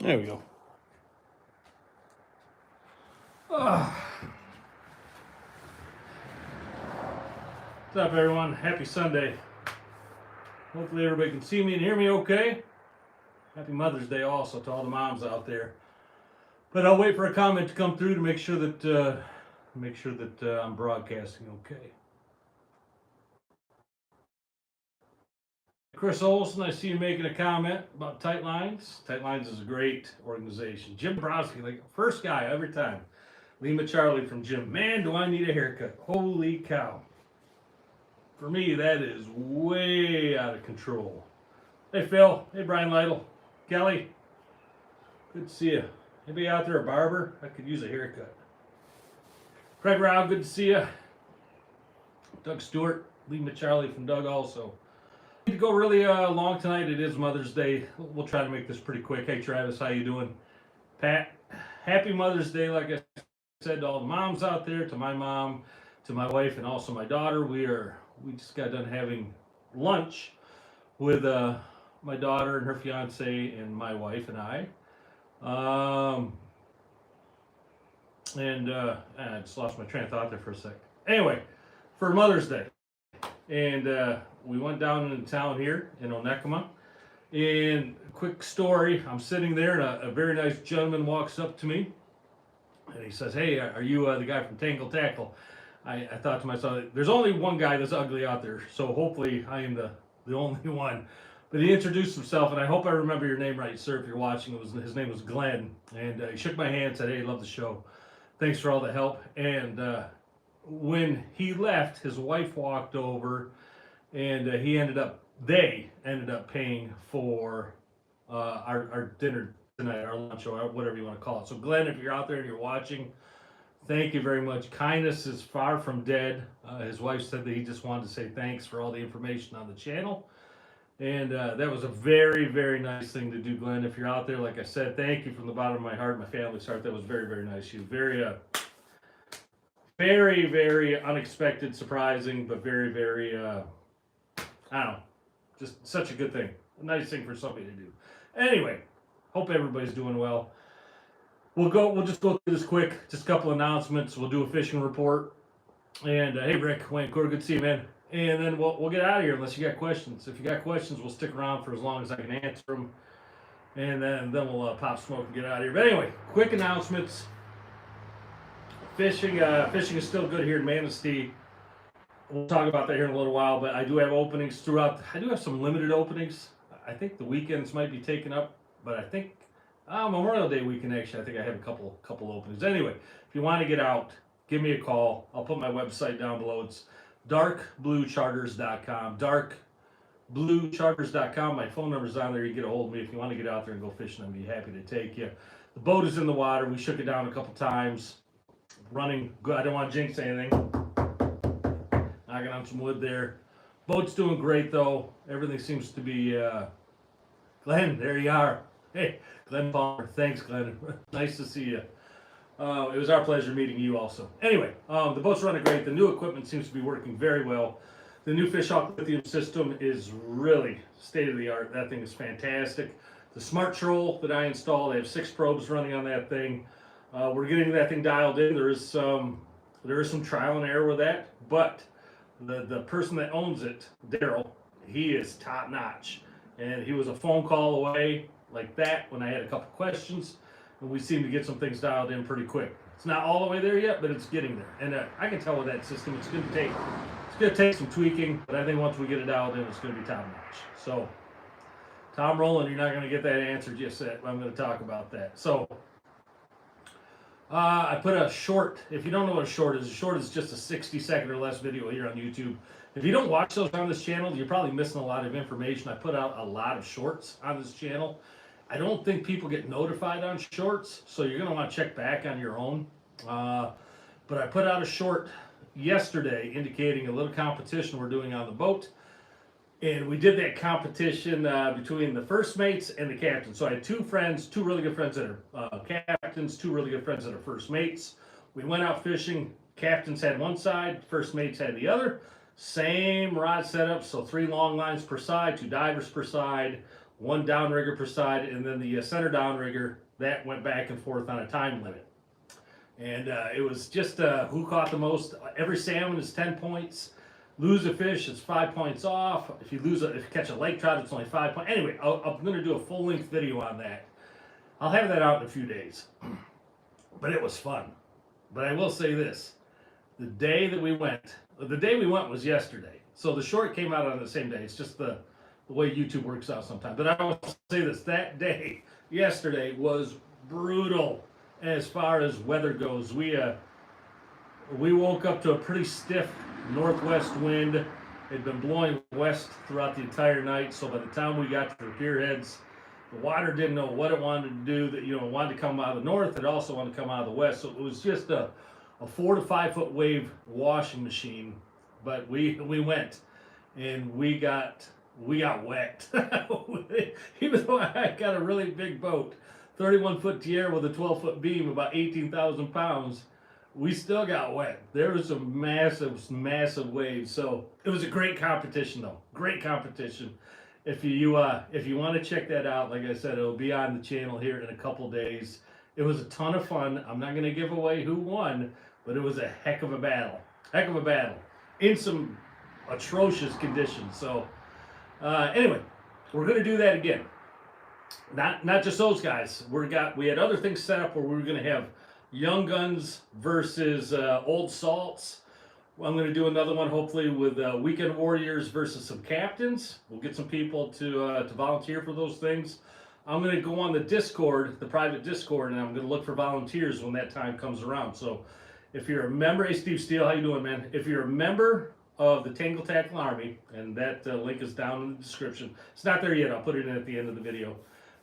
There we go. What's up, everyone? Happy Sunday. Hopefully everybody can see me and hear me okay. Happy Mother's Day also to all the moms out there. But I'll wait for a comment to come through to make sure that I'm broadcasting okay. Chris Olson, I see you making a comment about Tight Lines. Tight Lines is a great organization. Jim Browski, like first guy every time. Lima Charlie from Jim. Man, do I need a haircut. Holy cow. For me, that is way out of control. Hey, Phil. Hey, Brian Lytle. Kelly. Good to see you. Anybody out there a barber? I could use a haircut. Craig Rao, good to see you. Doug Stewart. Lima Charlie from Doug also. To go really long tonight. It is Mother's Day. We'll try to make this pretty quick. Hey, Travis, how you doing? Pat, happy Mother's Day. Like I said to all the moms out there, to my mom, to my wife, and also my daughter. We just got done having lunch with my daughter and her fiance and my wife and I. I just lost my train of thought there for a sec. Anyway, for Mother's Day. And we went down into town here in Onekama. And quick story, I'm sitting there and a very nice gentleman walks up to me. And he says, hey, are you the guy from Tangle Tackle? I thought to myself, there's only one guy that's ugly out there, so hopefully I am the only one. But he introduced himself, and I hope I remember your name right, sir, if you're watching. His name was Glenn. And he shook my hand and said, hey, love the show. Thanks for all the help. And when he left, his wife walked over, and they ended up paying for our dinner tonight, our lunch, or whatever you want to call it. So Glenn, if you're out there and you're watching, thank you very much. Kindness is far from dead. His wife said that he just wanted to say thanks for all the information on the channel. And that was a very, very nice thing to do, Glenn. If you're out there, like I said, thank you from the bottom of my heart, my family's heart. That was very, very nice. You very, very, very unexpected, surprising, but very, very, I don't know, just such a good thing. A nice thing for somebody to do. Anyway, hope everybody's doing well. We'll just go through this quick, just a couple announcements. We'll do a fishing report. And hey, Rick, Wayne Quarter, good to see you, man. And then we'll get out of here unless you got questions. If you got questions, we'll stick around for as long as I can answer them. And then we'll pop smoke and get out of here. But anyway, quick announcements. Fishing is still good here in Manistee. We'll talk about that here in a little while, but I do have openings throughout. I do have some limited openings. I think the weekends might be taken up, but I think Memorial Day weekend, actually, I think I have a couple openings. Anyway, if you want to get out, give me a call. I'll put my website down below. It's darkbluecharters.com. Darkbluecharters.com. My phone number's on there. You get a hold of me if you want to get out there and go fishing. I'd be happy to take you. The boat is in the water. We shook it down a couple times. Running good. I don't want to jinx anything. Knocking on some wood there. Boat's doing great though. Everything seems to be. Glenn, there you are. Hey, Glenn Palmer. Thanks, Glenn. Nice to see you. It was our pleasure meeting you also. Anyway, the boat's running great. The new equipment seems to be working very well. The new Fishhawk lithium system is really state of the art. That thing is fantastic. The Smart Troll that I installed, I have 6 probes running on that thing. We're getting that thing dialed in. There is some trial and error with that, but the person that owns it, Daryl, he is top notch, and he was a phone call away like that when I had a couple questions, and we seem to get some things dialed in pretty quick. It's not all the way there yet, but it's getting there, and I can tell with that system, it's going to take some tweaking, but I think once we get it dialed in, it's going to be top notch. So, Tom Rowland, you're not going to get that answer just yet. I'm going to talk about that. So. I put a short. If you don't know what a short is just a 60-second or less video here on YouTube. If you don't watch those on this channel, you're probably missing a lot of information. I put out a lot of shorts on this channel. I don't think people get notified on shorts, so you're going to want to check back on your own. But I put out a short yesterday indicating a little competition we're doing on the boat. And we did that competition between the first mates and the captain. So I had 2 really good friends that are captains, 2 really good friends that are first mates. We went out fishing. Captains had one side, first mates had the other. Same rod setup, so 3 long lines per side, 2 divers per side, one downrigger per side, and then the center downrigger, that went back and forth on a time limit. And it was just who caught the most. Every salmon is 10 points. Lose a fish, it's 5 points off. If you catch a lake trout, it's only 5 points. Anyway, I'm going to do a full-length video on that. I'll have that out in a few days. But it was fun. But I will say this. The day we went was yesterday. So the short came out on the same day. It's just the way YouTube works out sometimes. But I will say this. That day, yesterday, was brutal as far as weather goes. We woke up to a pretty stiff northwest wind. It had been blowing west throughout the entire night, so by the time we got to the pier heads, the water didn't know what it wanted to do. That it wanted to come out of the north, it also wanted to come out of the west. So it was just a 4 to 5 foot wave washing machine. But we went, and we got wet. Even though I got a really big boat, 31-foot tier with a 12-foot beam, about 18,000 pounds. We still got wet. There was some massive waves. So it was a great competition, though. Great competition. If you want to check that out, like I said, it'll be on the channel here in a couple days. It was a ton of fun. I'm not going to give away who won, but it was a heck of a battle. Heck of a battle in some atrocious conditions. So anyway, we're going to do that again. Not just those guys. We had other things set up where we were going to have Young Guns versus Old Salts. Well, I'm going to do another one hopefully with Weekend Warriors versus some captains. We'll get some people to volunteer for those things. I'm going to go on the Discord, the private Discord, and I'm going to look for volunteers when that time comes around. So if you're a member, hey Steve Steele, how you doing, man? If you're a member of the Tangle Tackle Army, and that link is down in the description. It's not there yet. I'll put it in at the end of the video.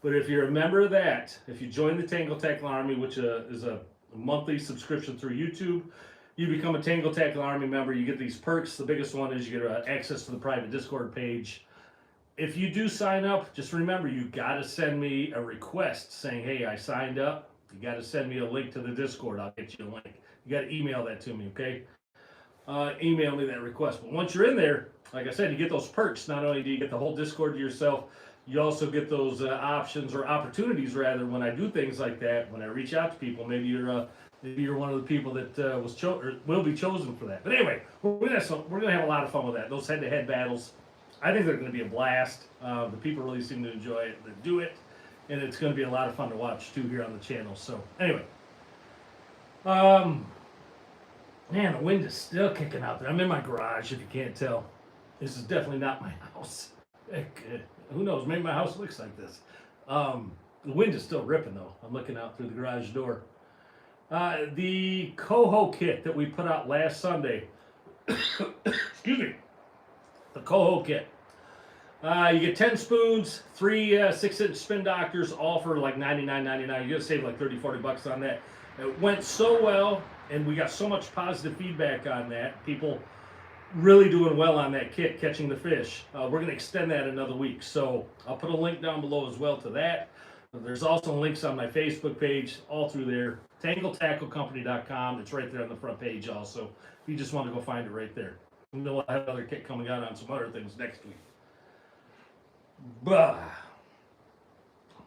But if you're a member of that, if you join the Tangle Tackle Army, which is a monthly subscription through YouTube, you become a Tangle Tackle Army member. You get these perks. The biggest one is you get access to the private Discord page. If you do sign up, just remember you got to send me a request saying, hey, I signed up. You got to send me a link to the Discord. I'll get you a link. You got to email that to me, okay? Email me that request. But once you're in there, like I said, you get those perks. Not only do you get the whole Discord to yourself, you also get those options or opportunities, rather, when I do things like that. When I reach out to people, maybe you're one of the people that will be chosen for that. But anyway, we're gonna have a lot of fun with that. Those head-to-head battles, I think they're gonna be a blast. The people really seem to enjoy it. They do it, and it's gonna be a lot of fun to watch too here on the channel. So anyway, man, the wind is still kicking out there. I'm in my garage, if you can't tell. This is definitely not my house. Who knows? Maybe my house looks like this. The wind is still ripping, though. I'm looking out through the garage door. The coho kit that we put out last Sunday. Excuse me. The coho kit. You get 10 spoons, 3 6-inch spin doctors, all for like $99.99. You're gonna save like $30-40 on that. It went so well, and we got so much positive feedback on that. People really doing well on that kit, catching the fish. We're going to extend that another week, so I'll put a link down below as well to that. There's also links on my Facebook page, all through there. TangleTackleCompany.com. It's right there on the front page also, if you just want to go find it right there. And then we'll have another kit coming out on some other things next week. Bah.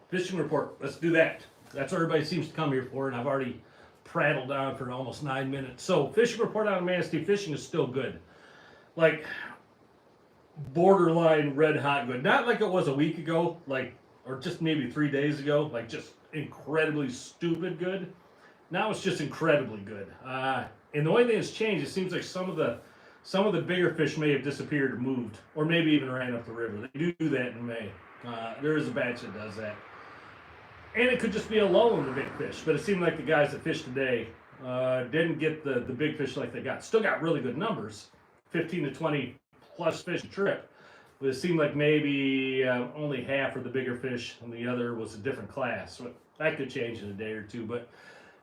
Fishing report, let's do that. That's what everybody seems to come here for, and I've already prattled on for almost 9 minutes. So fishing report out of Manistee. Fishing is still good. Like borderline red hot good. Not like it was a week ago, or just maybe 3 days ago, like just incredibly stupid good. Now it's just incredibly good. And the only thing that's changed, it seems like some of the bigger fish may have disappeared or moved, or maybe even ran up the river. They do that in May. There is a batch that does that. And it could just be a lull in the big fish, but it seemed like the guys that fished today didn't get the big fish like they got. Still got really good numbers, 15 to 20 plus fish a trip, but it seemed like maybe only half of the bigger fish and the other was a different class. So that could change in a day or two, but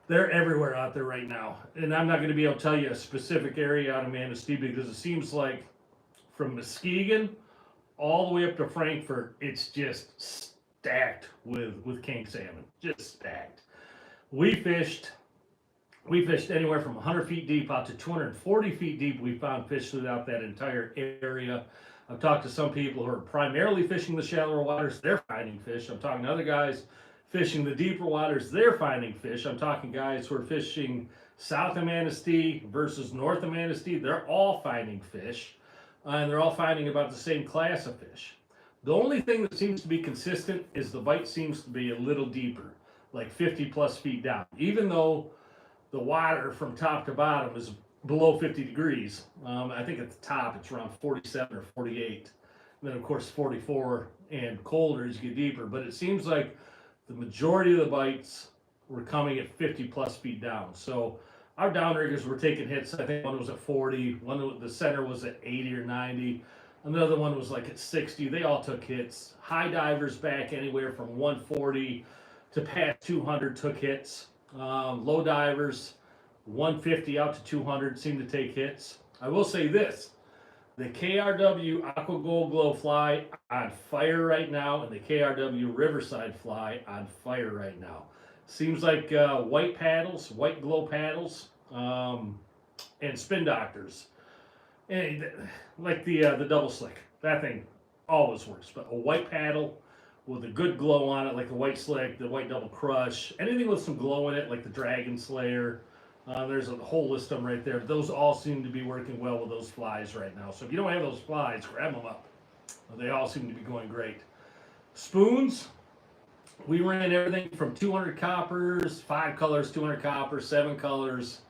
they're everywhere out there right now. And I'm not going to be able to tell you a specific area out of Manistee because it seems like from Muskegon all the way up to Frankfort, it's just stacked with king salmon, just stacked. We fished anywhere from 100 feet deep out to 240 feet deep. We found fish throughout that entire area. I've talked to some people who are primarily fishing the shallower waters. They're finding fish. I'm talking to other guys fishing the deeper waters. They're finding fish. I'm talking guys who are fishing south of Manistee versus north of Manistee. They're all finding fish, and they're all finding about the same class of fish. The only thing that seems to be consistent is the bite seems to be a little deeper, like 50 plus feet down, even though the water from top to bottom is below 50 degrees. I think at the top it's around 47 or 48. And then of course 44 and colder as you get deeper. But it seems like the majority of the bites were coming at 50 plus feet down. So our downriggers were taking hits. I think one was at 40, the center was at 80 or 90. Another one was like at 60. They all took hits. High divers back anywhere from 140 to past 200 took hits. Low divers 150 out to 200 seem to take hits. I will say this, the KRW Aqua Gold Glow fly on fire right now, and the KRW Riverside fly on fire right now. Seems like white paddles, white glow paddles, and spin doctors. And like the double slick, that thing always works. But a white paddle with a good glow on it, like the white slick, the white double crush, anything with some glow in it, like the Dragon Slayer. There's a whole list of them right there. Those all seem to be working well with those flies right now. So if you don't have those flies, grab them up. They all seem to be going great. Spoons, we ran everything from 200 coppers, 5 colors, 200 coppers, 7 colors,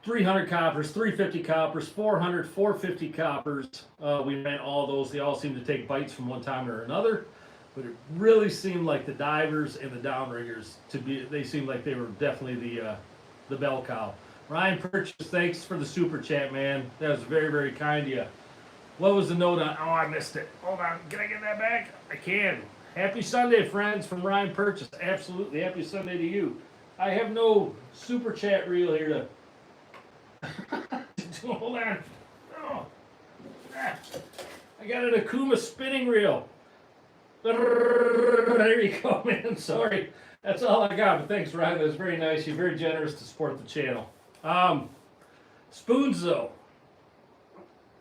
300 coppers, 350 coppers, 400, 450 coppers. We ran all those. They all seem to take bites from one time or another. But it really seemed like the divers and the downriggers they seemed like they were definitely the bell cow. Ryan Purchase, thanks for the super chat, man. That was very, very kind of you. What was the note on? Oh, I missed it. Hold on. Can I get that back? I can. Happy Sunday, friends, from Ryan Purchase. Absolutely. Happy Sunday to you. I have no super chat reel here to... Hold on. Oh. I got an Akuma spinning reel. There you go, man. Sorry. That's all I got. But thanks, Ryan. That was very nice. You're very generous to support the channel. Spoons, though.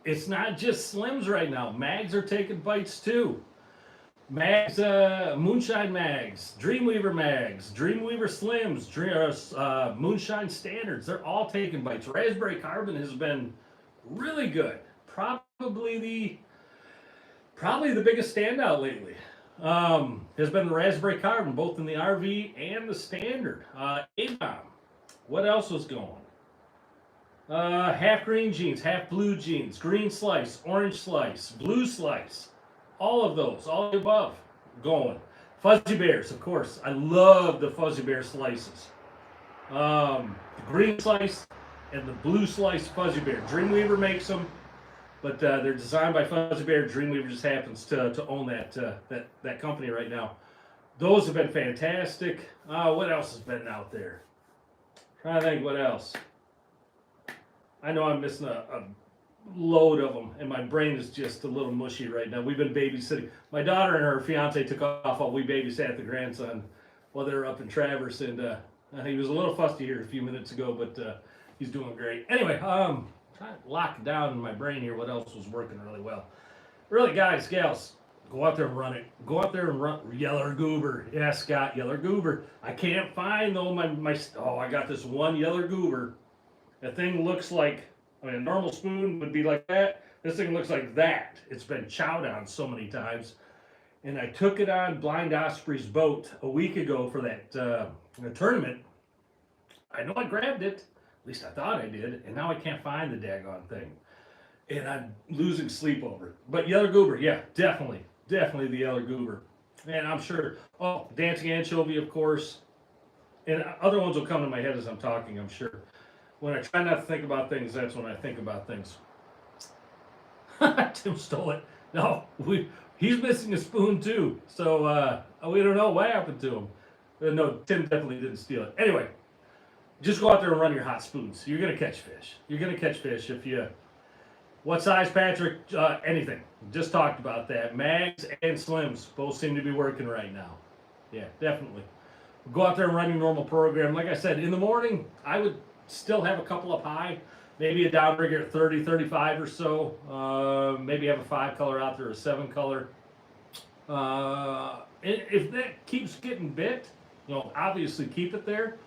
It's not just slims right now. Mags are taking bites, too. Mags, Moonshine Mags, Dreamweaver Mags, Dreamweaver Slims, Moonshine Standards. They're all taking bites. Raspberry Carbon has been really good. Probably the biggest standout lately has been the Raspberry Carbon, both in the RV and the Standard. A-Bomb. What else was going? Half green jeans, half blue jeans, green slice, orange slice, blue slice. All of those, all the above, going. Fuzzy Bears, of course. I love the Fuzzy Bear slices. The green slice and the blue slice Fuzzy Bear. Dreamweaver makes them, but they're designed by Fuzzy Bear. Dreamweaver just happens to own that company right now. Those have been fantastic. What else has been out there? Trying to think what else. I know I'm missing a load of them, and my brain is just a little mushy right now. We've been babysitting. My daughter and her fiance took off while we babysat the grandson while they were up in Traverse, and he was a little fusty here a few minutes ago, but he's doing great. Anyway, trying to lock down in my brain here what else was working really well. Really, guys, gals, go out there and run it. Go out there and run Yeller Goober. Yeah, Scott, Yeller Goober. I can't find though I got this one Yeller Goober. That thing looks like, a normal spoon would be like that. This thing looks like that. It's been chowed on so many times. And I took it on Blind Osprey's boat a week ago for that tournament. I know I grabbed it. At least I thought I did. And now I can't find the daggone thing. And I'm losing sleep over it. But Yeller Goober, yeah, definitely. Definitely the Yeller Goober. And I'm sure, Dancing Anchovy, of course. And other ones will come to my head as I'm talking, I'm sure. When I try not to think about things, that's when I think about things. Tim stole it. No, he's missing a spoon too. So we don't know what happened to him. No, Tim definitely didn't steal it. Anyway, just go out there and run your hot spoons. You're going to catch fish. You're going to catch fish if you... What size, Patrick? Anything. Just talked about that. Mags and slims both seem to be working right now. Yeah, definitely. Go out there and run your normal program. Like I said, in the morning, I would still have a couple up high. maybe a downrigger at 30, 35 or so. Maybe have a 5 color out there, a 7 color. If that keeps getting bit, obviously keep it there.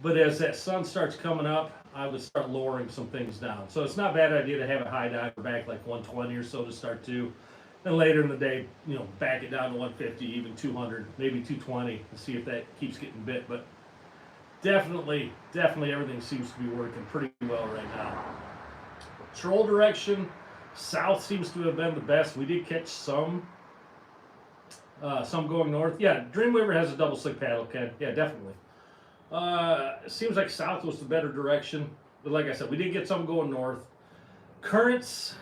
But as that sun starts coming up, I would start lowering some things down. So it's not a bad idea to have a high diver back like 120 or so to start to. Then later in the day, back it down to 150, even 200, maybe 220, and see if that keeps getting bit. But definitely everything seems to be working pretty well right now. Troll direction, south seems to have been the best. We did catch some going north. Yeah, Dreamweaver has a double slick paddle, Ken. Yeah, definitely. It seems like south was the better direction. But like I said, we did get some going north. Currents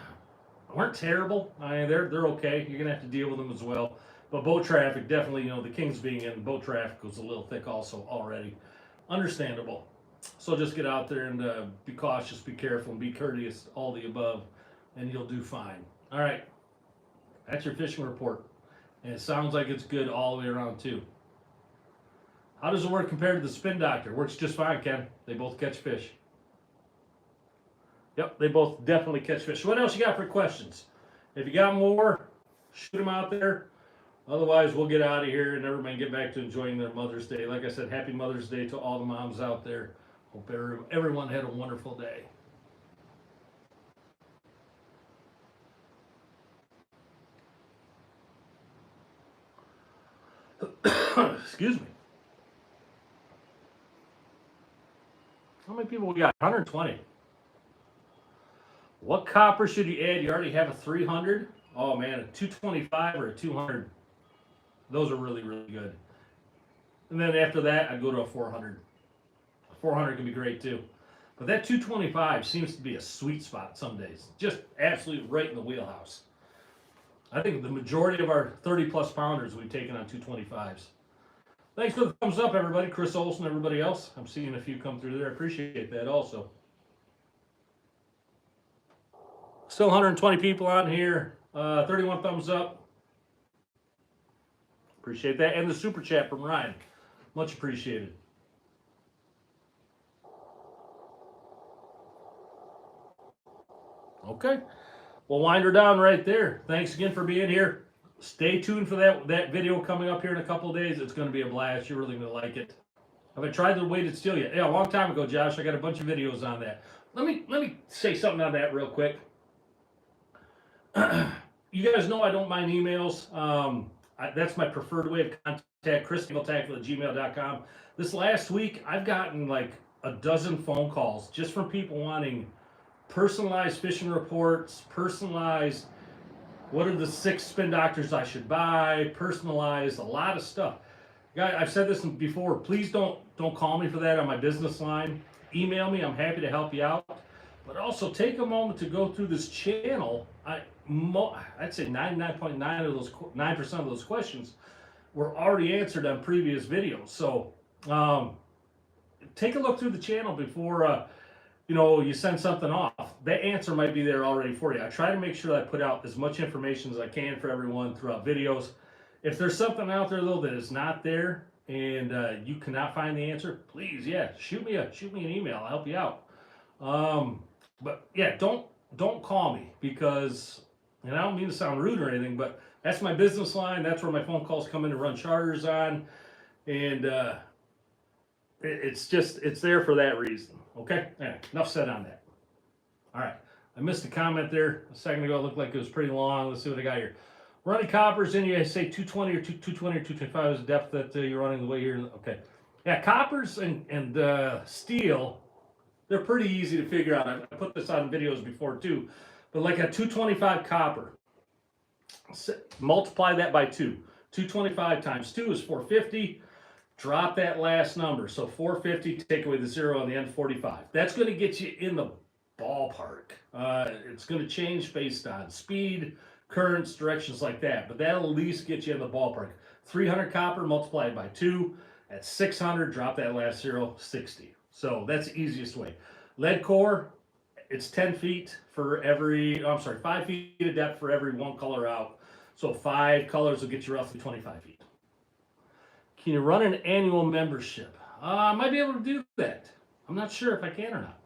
weren't terrible. I mean, they're okay. You're gonna have to deal with them as well. But boat traffic, definitely, the Kings being in, boat traffic was a little thick also already. Understandable. So just get out there and be cautious, be careful, and be courteous, all the above, and you'll do fine. All right, that's your fishing report. And it sounds like it's good all the way around too. How does it work compared to the Spin Doctor? Works just fine, Ken. They both catch fish. Yep, they both definitely catch fish. What else you got for questions? If you got more, shoot them out there. Otherwise, we'll get out of here and everybody get back to enjoying their Mother's Day. Like I said, happy Mother's Day to all the moms out there. Hope everyone had a wonderful day. Excuse me. How many people we got? 120. What copper should you add? You already have a 300. Oh man, a 225 or a 200. Those are really, really good. And then after that, I'd go to a 400. 400 can be great too. But that 225 seems to be a sweet spot some days. Just absolutely right in the wheelhouse. I think the majority of our 30 plus pounders we've taken on 225s. Thanks for the thumbs up, everybody. Chris Olson, everybody else. I'm seeing a few come through there. I appreciate that also. Still 120 people on here. 31 thumbs up. Appreciate that. And the super chat from Ryan. Much appreciated. Okay. We'll wind her down right there. Thanks again for being here. Stay tuned for that video coming up here in a couple of days. It's going to be a blast. You're really going to like it. Have I tried the weighted steel yet? Yeah, a long time ago, Josh. I got a bunch of videos on that. Let me say something on that real quick. You guys know I don't mind emails. That's my preferred way of contact. ChrisTangleTackle@gmail.com. This last week, I've gotten like a dozen phone calls just from people wanting personalized fishing reports, personalized what are the 6 spin doctors I should buy, personalized, a lot of stuff. Guys, I've said this before. Please don't call me for that on my business line. Email me. I'm happy to help you out. But also take a moment to go through this channel. I'd say 99.9% of those 9% of those questions were already answered on previous videos. So take a look through the channel before you send something off. That answer might be there already for you. I try to make sure that I put out as much information as I can for everyone throughout videos. If there's something out there though that is not there and you cannot find the answer, please, shoot me an email. I'll help you out. But yeah, don't call me because, and I don't mean to sound rude or anything, but that's my business line. That's where my phone calls come in to run charters on, and it's there for that reason. Okay, anyway, enough said on that. All right, I missed a comment there a second ago. It looked like it was pretty long. Let's see what I got here. Running coppers in, you say 220 or 220 or 225 is the depth that you're running the way here. Okay, yeah, coppers and steel, they're pretty easy to figure out. I put this on videos before too, but like a 225 copper, multiply that by 2. 225 times 2 is 450. Drop that last number. So 450, take away the 0 on the end, 45. That's going to get you in the ballpark. It's going to change based on speed, currents, directions like that, but that'll at least get you in the ballpark. 300 copper multiplied by 2, at 600, drop that last 0, 60. So that's the easiest way. Lead core, it's 10 feet for every, 5 feet of depth for every 1 color out. So 5 colors will get you roughly 25 feet. Can you run an annual membership? I might be able to do that. I'm not sure if I can or not.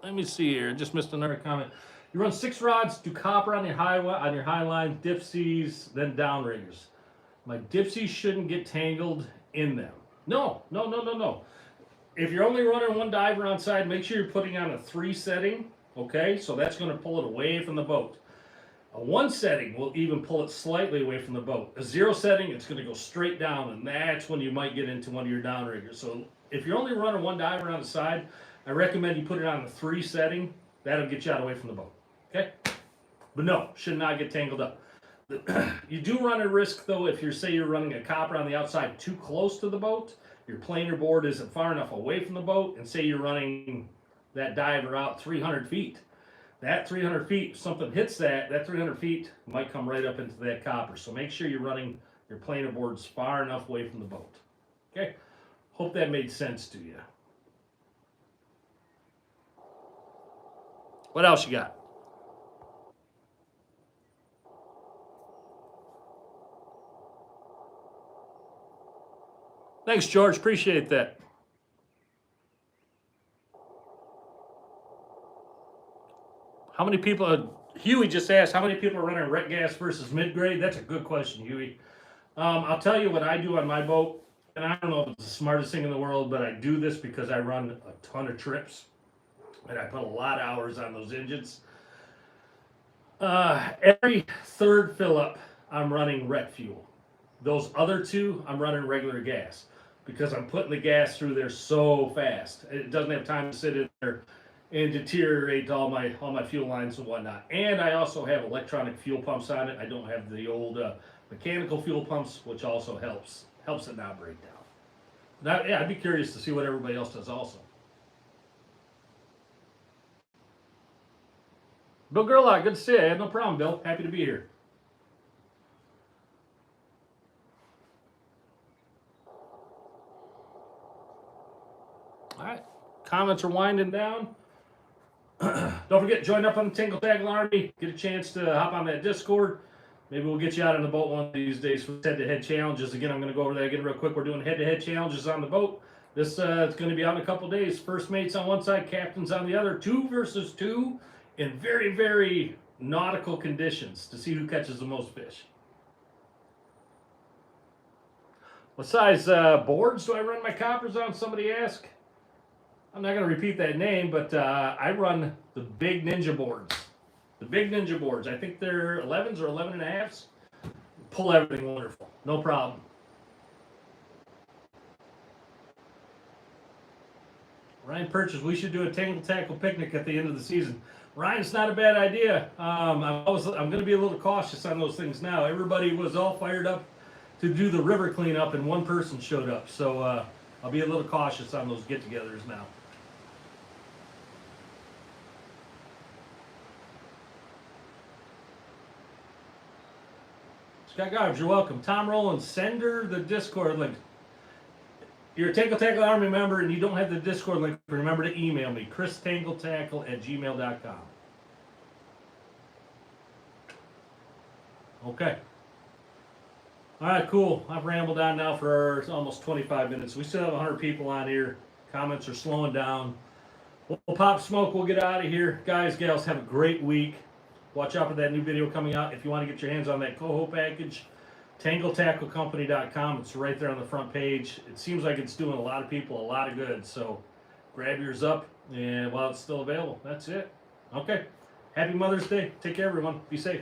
Let me see here. Just missed another comment. You run 6 rods, do copper on your high line, dipsies, then downriggers. My dipsies shouldn't get tangled in them. No, no, no, no, no. If you're only running one diver on side, make sure you're putting on a 3 setting. Okay, so that's going to pull it away from the boat. A 1 setting will even pull it slightly away from the boat. A 0 setting, it's going to go straight down, and that's when you might get into one of your downriggers. So if you're only running one diver on the side, I recommend you put it on the 3 setting. That'll get you out away from the boat. Okay? But no, should not get tangled up. You do run a risk, though, if you're running a copper on the outside too close to the boat, your planer board isn't far enough away from the boat, and say you're running that diver out 300 feet. That 300 feet, if something hits that 300 feet might come right up into that copper. So make sure you're running your planer boards far enough away from the boat. Okay? Hope that made sense to you. What else you got? Thanks, George. Appreciate that. How many people, Huey just asked, how many people are running wet gas versus mid-grade? That's a good question, Huey. I'll tell you what I do on my boat, and I don't know if it's the smartest thing in the world, but I do this because I run a ton of trips, and I put a lot of hours on those engines. Every 3rd fill-up, I'm running ret fuel. Those other 2, I'm running regular gas because I'm putting the gas through there so fast. It doesn't have time to sit in there and deteriorate all my fuel lines and whatnot. And I also have electronic fuel pumps on it. I don't have the old mechanical fuel pumps, which also helps it not break down. Now, yeah, I'd be curious to see what everybody else does also. Bill Gerlach, good to see you. I had no problem, Bill. Happy to be here. All right, comments are winding down. Don't forget, join up on the Tangle Tackle Army. Get a chance to hop on that Discord. Maybe we'll get you out on the boat one of these days for head-to-head challenges. Again, I'm going to go over that again real quick. We're doing head-to-head challenges on the boat. This it's going to be out in a couple days. First mates on one side, captains on the other. 2 versus 2 in very, very nautical conditions to see who catches the most fish. What size boards do I run my coppers on? Somebody asked. I'm not going to repeat that name, but I run the big Ninja boards. The big Ninja boards. I think they're 11s or 11.5s. Pull everything wonderful. No problem. Ryan Purchase, we should do a Tangle Tackle picnic at the end of the season. Ryan, it's not a bad idea. I'm going to be a little cautious on those things now. Everybody was all fired up to do the river cleanup, and one person showed up. So I'll be a little cautious on those get-togethers now. Scott Garbs, you're welcome. Tom Rowland, send her the Discord link. You're a Tangle Tackle Army member and you don't have the Discord link, remember to email me, christangletackle@gmail.com. Okay. All right, cool. I've rambled on now for almost 25 minutes. We still have 100 people on here. Comments are slowing down. We'll pop smoke. We'll get out of here. Guys, gals, have a great week. Watch out for that new video coming out. If you want to get your hands on that Coho package, tangletackleccompany.com. It's right there on the front page. It seems like it's doing a lot of people a lot of good. So grab yours up and while it's still available. That's it. Okay. Happy Mother's Day. Take care, everyone. Be safe.